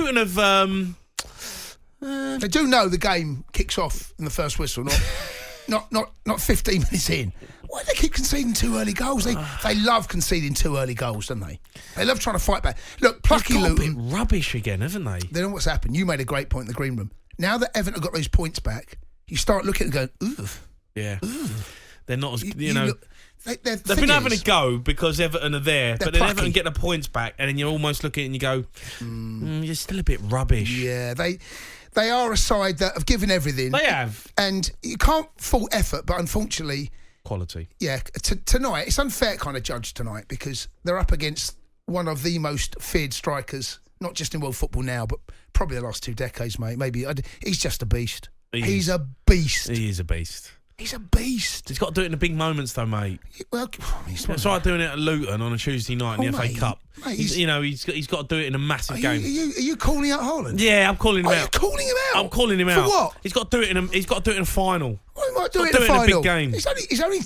Luton have... they do know the game kicks off in the first whistle, not 15 minutes in. Why do they keep conceding 2 early goals? They love conceding 2 early goals, don't they? They love trying to fight back. Look, plucky Luton. They've got a bit rubbish again, haven't they? They know what's happened. You made a great point in the green room. Now that Everton have got those points back, you start looking and going, ooh. Yeah. Ooh. They're not as, you know... They've been having a go because Everton are there, but then Everton get the points back, and then you almost look at it and you go, you're still a bit rubbish. Yeah, they are a side that have given everything. They have. And you can't fault effort, but unfortunately... Quality. Yeah, tonight, it's unfair kind of judge tonight because they're up against one of the most feared strikers, not just in world football now, but probably the last 2 decades, mate. Maybe. He's just a beast. He's a beast. He is a beast. He's a beast. He's got to do it in the big moments, though, mate. Well, it's like doing it at Luton on a Tuesday night in the FA Cup. Mate, he's got to do it in a massive game. Are you calling out Haaland? Yeah, I'm calling him out. Are you calling him out? I'm calling him out. For what? He's got to do it in a final. Well, he might do it in a big game. He's only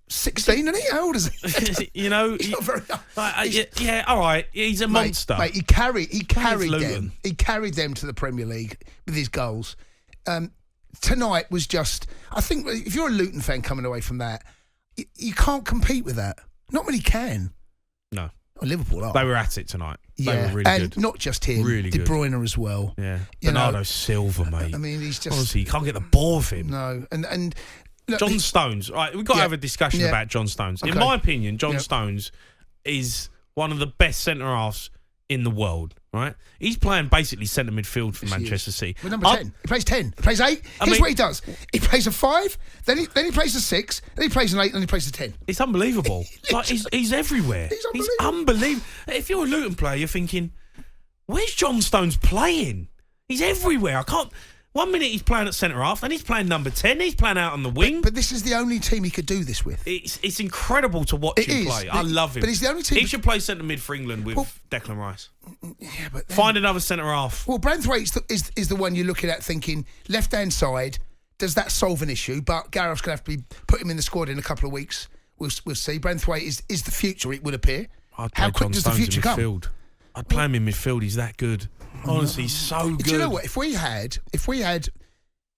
16, isn't he? How old is he? He's not very young. Yeah, all right. He's a monster. Mate, he carried them. He carried them to the Premier League with his goals. Tonight was just... I think if you're a Luton fan coming away from that, you can't compete with that. Not many can. No. Well, Liverpool are. They were at it tonight. Yeah, they were really good. And not just him. Really De good. Bruyne as well. Yeah. Bernardo Silva, mate. I mean, he's just... Honestly, you can't get the ball of him. No. And look, John Stones. Right, we've got to have a discussion about John Stones. Okay. In my opinion, John Stones is one of the best centre-halves in the world, right? He's playing basically centre midfield for Manchester City. Well, number 10. He plays 10. He plays 8. Here's what he does. He plays a 5, then he plays a 6, then he plays an 8, then he plays a 10. It's unbelievable. Like he's everywhere. He's unbelievable. If you're a Luton player, you're thinking, where's John Stones playing? He's everywhere. I can't... 1 minute he's playing at centre-half, then he's playing number 10, he's playing out on the wing. But this is the only team he could do this with. It's incredible to watch him play. I love him. But he's the only team... He should play centre-mid for England with Declan Rice. Yeah, but... Find another centre-half. Well, Branthwaite is the one you're looking at thinking, left-hand side, does that solve an issue? But Gareth's going to have to put him in the squad in a couple of weeks. We'll see. Branthwaite is the future, it would appear. How quick does the future come? I'd play him in midfield. He's that good. Honestly, he's so good. Do you know what? If we had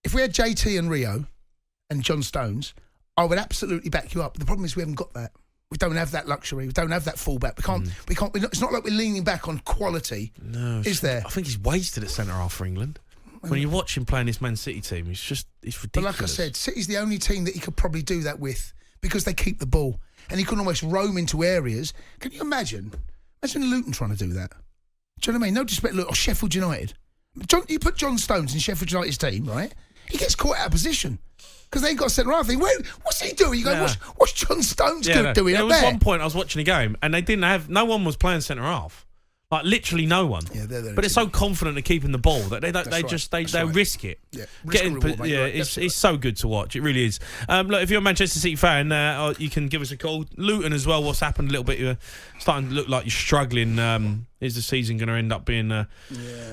JT and Rio and John Stones, I would absolutely back you up. The problem is we haven't got that. We don't have that luxury. We don't have that fullback. We can't. It's not like we're leaning back on quality. No, is there? I think he's wasted at centre half for England. When you watch him playing this Man City team, it's ridiculous. But like I said, City's the only team that he could probably do that with because they keep the ball and he can almost roam into areas. Can you imagine? Imagine Luton trying to do that. Do you know what I mean? No disrespect, or Sheffield United. You put John Stones in Sheffield United's team, right? He gets caught out of position because they ain't got a centre half. What's he doing? You go, what's John Stones doing up there? There was one point I was watching a game and they didn't have, no one was playing centre half. Like literally no one. Yeah, but they're so confident at keeping the ball that they don't. They risk it. Yeah, it's so good to watch. It really is. Look, if you're a Manchester City fan, you can give us a call. Luton as well. What's happened a little bit? You're starting to look like you're struggling. Is the season going to end up being a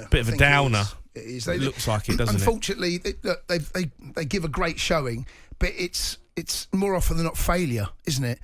bit of a downer? It is. It looks like it, doesn't unfortunately, it? Unfortunately, they give a great showing, but it's more often than not failure, isn't it?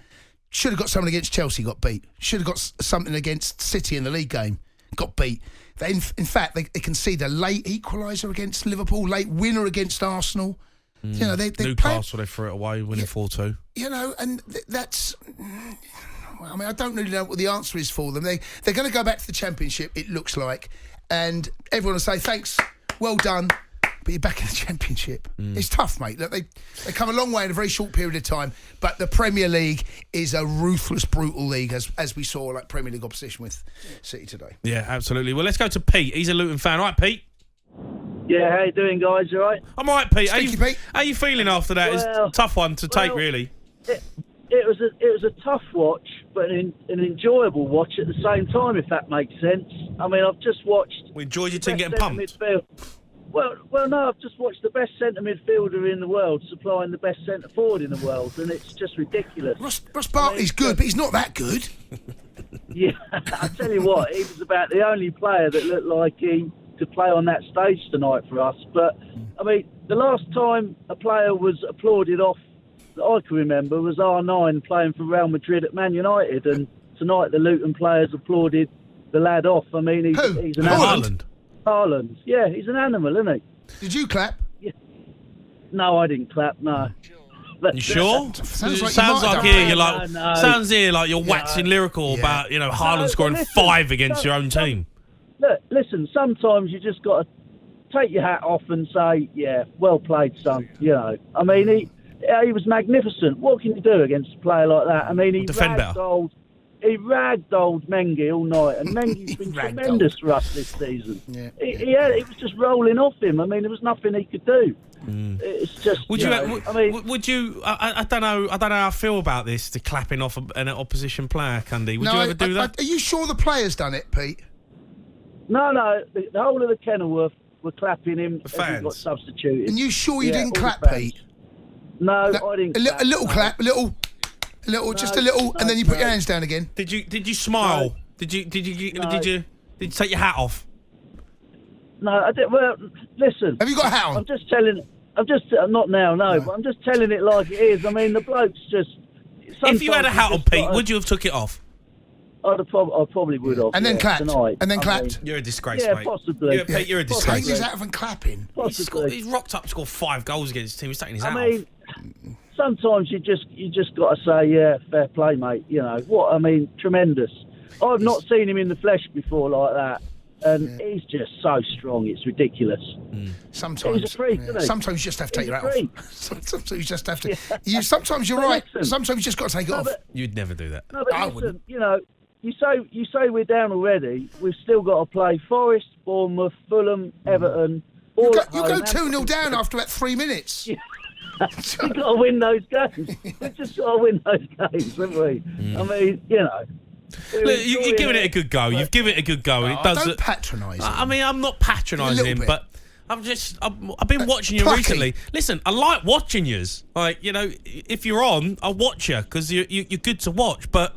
Should have got something against Chelsea, got beat. Should have got something against City in the league game, got beat. In fact, they conceded a late equaliser against Liverpool, late winner against Arsenal. You know, they Newcastle, they threw it away, winning 4-2. You know, and that's... I mean, I don't really know what the answer is for them. They're going to go back to the Championship, it looks like, and everyone will say, thanks, well done, but you're back in the Championship. It's tough, mate. Look, they come a long way in a very short period of time, but the Premier League is a ruthless, brutal league, as we saw like Premier League opposition with City today. Yeah, absolutely. Well, let's go to Pete. He's a Luton fan. All right, Pete? Yeah, how you doing, guys? You all right? I'm all right, Pete. Pete. How you feeling after that? It's a tough one to take, really. It was a tough watch, but an enjoyable watch at the same time, if that makes sense. I mean, I've just watched... We enjoyed your team getting pumped. Well, no, I've just watched the best centre midfielder in the world supplying the best centre forward in the world, and it's just ridiculous. Ross Barkley's good, but he's not that good. Yeah, I tell you what, he was about the only player that looked like he could play on that stage tonight for us. But, I mean, the last time a player was applauded off that I can remember was R9 playing for Real Madrid at Man United, and tonight the Luton players applauded the lad off. I mean, he's an Haaland. Haaland. Yeah, he's an animal, isn't he? Did you clap? No, I didn't clap. No. You sure? Sounds like Sounds here like you're waxing lyrical about Haaland scoring 5 against your own team. Look, listen. Sometimes you just got to take your hat off and say, "Yeah, well played, son." I mean, he was magnificent. What can you do against a player like that? I mean, he ragdolled Mengi all night, and Mengi's been tremendous for us this season. Yeah. It was just rolling off him. I mean, there was nothing he could do. It's just. Would you? I don't know. I don't know how I feel about this. The clapping off an opposition player, Cundy. Would you ever do that? Are you sure the player's done it, Pete? No. The whole of the Kenilworth were clapping him as he got substituted. And you sure you didn't clap, Pete? No, I didn't. A little clap, a little, just a little, and then you put your hands down again. Did you smile? No. Did you take your hat off? No, I did. Well, listen. Have you got a hat on? I'm just not now, but I'm just telling it like it is. I mean, the bloke's just. If you had a hat on, Pete, would you have took it off? I probably would have. And then clapped. Tonight. And then clapped. You're a disgrace, mate. Yeah, possibly. Pete, you're a disgrace. Taking his hat off and clapping. He's rocked up to score 5 goals against his team. He's taking his hat off. Sometimes you just got to say, yeah, fair play, mate. Tremendous. I've not seen him in the flesh before like that. And he's just so strong, it's ridiculous. Sometimes he's a freak, isn't he? Sometimes you just have to take your hat off. Sometimes you just have to. Sometimes you're right. Listen, sometimes you just got to take it off. You'd never do that. No, but I wouldn't. You say we're down already. We've still got to play Forest, Bournemouth, Fulham, Everton. You go 2-0 down after about 3 minutes. We've got to win those games. We've just got to win those games, haven't we? I mean, Look, you're giving it a good go. You've given it a good go. Don't patronise him. I mean, I'm not patronising him, but I've been watching you recently. Listen, I like watching yous. Like, if you're on, I'll watch you because you're good to watch, but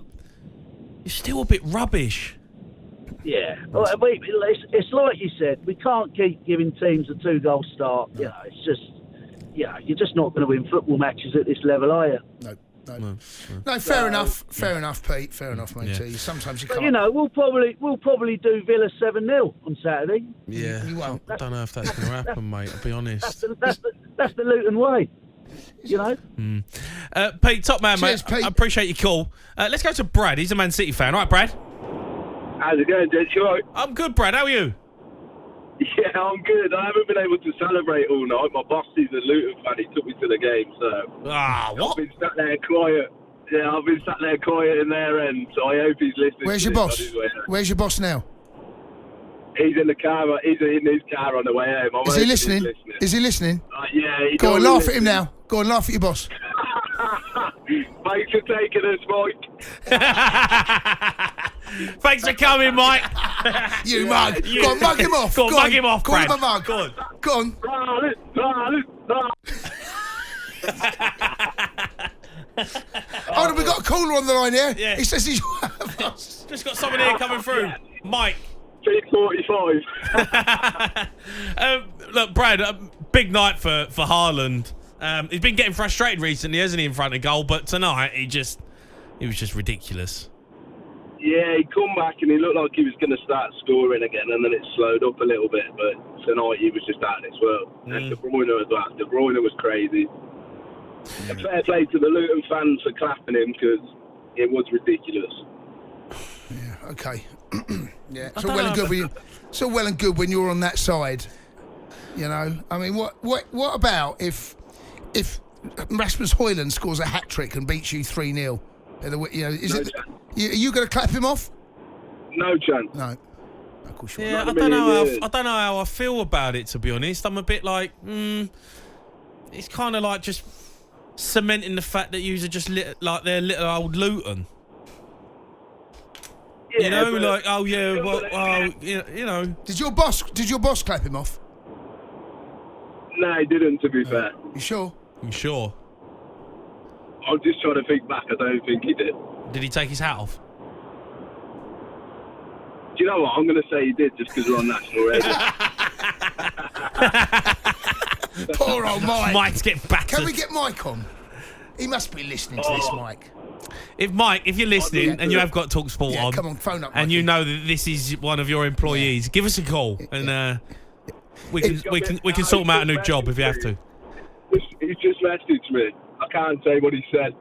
you're still a bit rubbish. Yeah. It's like you said, we can't keep giving teams a 2-goal start. It's just, you're just not going to win football matches at this level, are you? No, fair enough. Fair enough, Pete. Fair enough, mate. Yeah. Sometimes you can't. We'll probably do Villa 7-0 on Saturday. Yeah, you won't. I don't know if that's going to happen, mate. I'll be honest. That's the Luton way. Pete, top man, Cheers, mate. Pete. I appreciate your call. Let's go to Brad. He's a Man City fan. All right, Brad. How's it going, Jed? You all right? I'm good, Brad. How are you? Yeah, I'm good. I haven't been able to celebrate all night. My boss is a Luton fan. He took me to the game, so... what? I've been sat there quiet. Yeah, I've been sat there quiet in their end, so I hope he's listening. Where's your boss? Where's your boss now? He's in the car. He's in his car on the way home. Is he listening? Is he listening? Yeah. Go on, laugh at him now. Go on, laugh at your boss. Thanks for taking us, Mike. Thanks for coming, Mike. You mug. Go on, mug him off. Go on, mug him off, Call Brad. him a mug. Go on. Go on. Hold on, we've got a caller on the line here. Yeah. He says he's... Just got someone here coming through. Mike. 3:45. Look, Brad, big night for Haaland. He's been getting frustrated recently, hasn't he, in front of goal? But tonight, he was just ridiculous. Yeah, he come back and he looked like he was going to start scoring again, and then it slowed up a little bit. But tonight, he was just out of this world. And De Bruyne as well. De Bruyne was crazy. Fair play to the Luton fans for clapping him because it was ridiculous. Yeah. Okay. Yeah. It's all well and good when it's all well and good when you're on that side. I mean, what about if Rasmus Haaland scores a hat trick and beats you 3-0? Are you going to clap him off? No chance. No. Of course you yeah, I don't know how I feel about it, to be honest. I'm a bit like, it's kind of like just cementing the fact that yous are just like their little old Luton. Yeah, like, oh yeah, well, Did your boss clap him off? No, he didn't, to be fair. You sure? I'm sure. I'm just trying to think back. I don't think he did. Did he take his hat off? Do you know what? I'm going to say he did just because we're on national radio. Poor old Mike. Mike's getting battered. Can we get Mike on? He must be listening to this, Mike. if you're listening and you have got talkSPORT on, come on, phone up, and Mikey. you know that this is one of your employees, give us a call and we can sort him out a new job if you have to. He's just messaged me. I can't say what he said.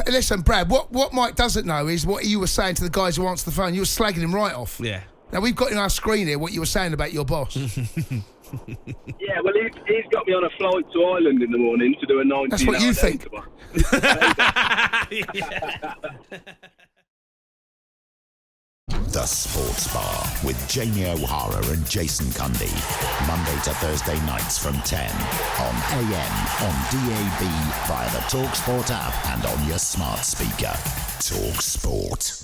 Listen, Brad. What Mike doesn't know is what you were saying to the guys who answered the phone. You were slagging him right off. Yeah. Now we've got in our screen here what you were saying about your boss. Yeah, well, he's got me on a flight to Ireland in the morning to do a 19-hour. That's what you think. The Sports Bar with Jamie O'Hara and Jason Cundy. Monday to Thursday nights from 10 on AM, on DAB, via the talkSPORT app and on your smart speaker. talkSPORT.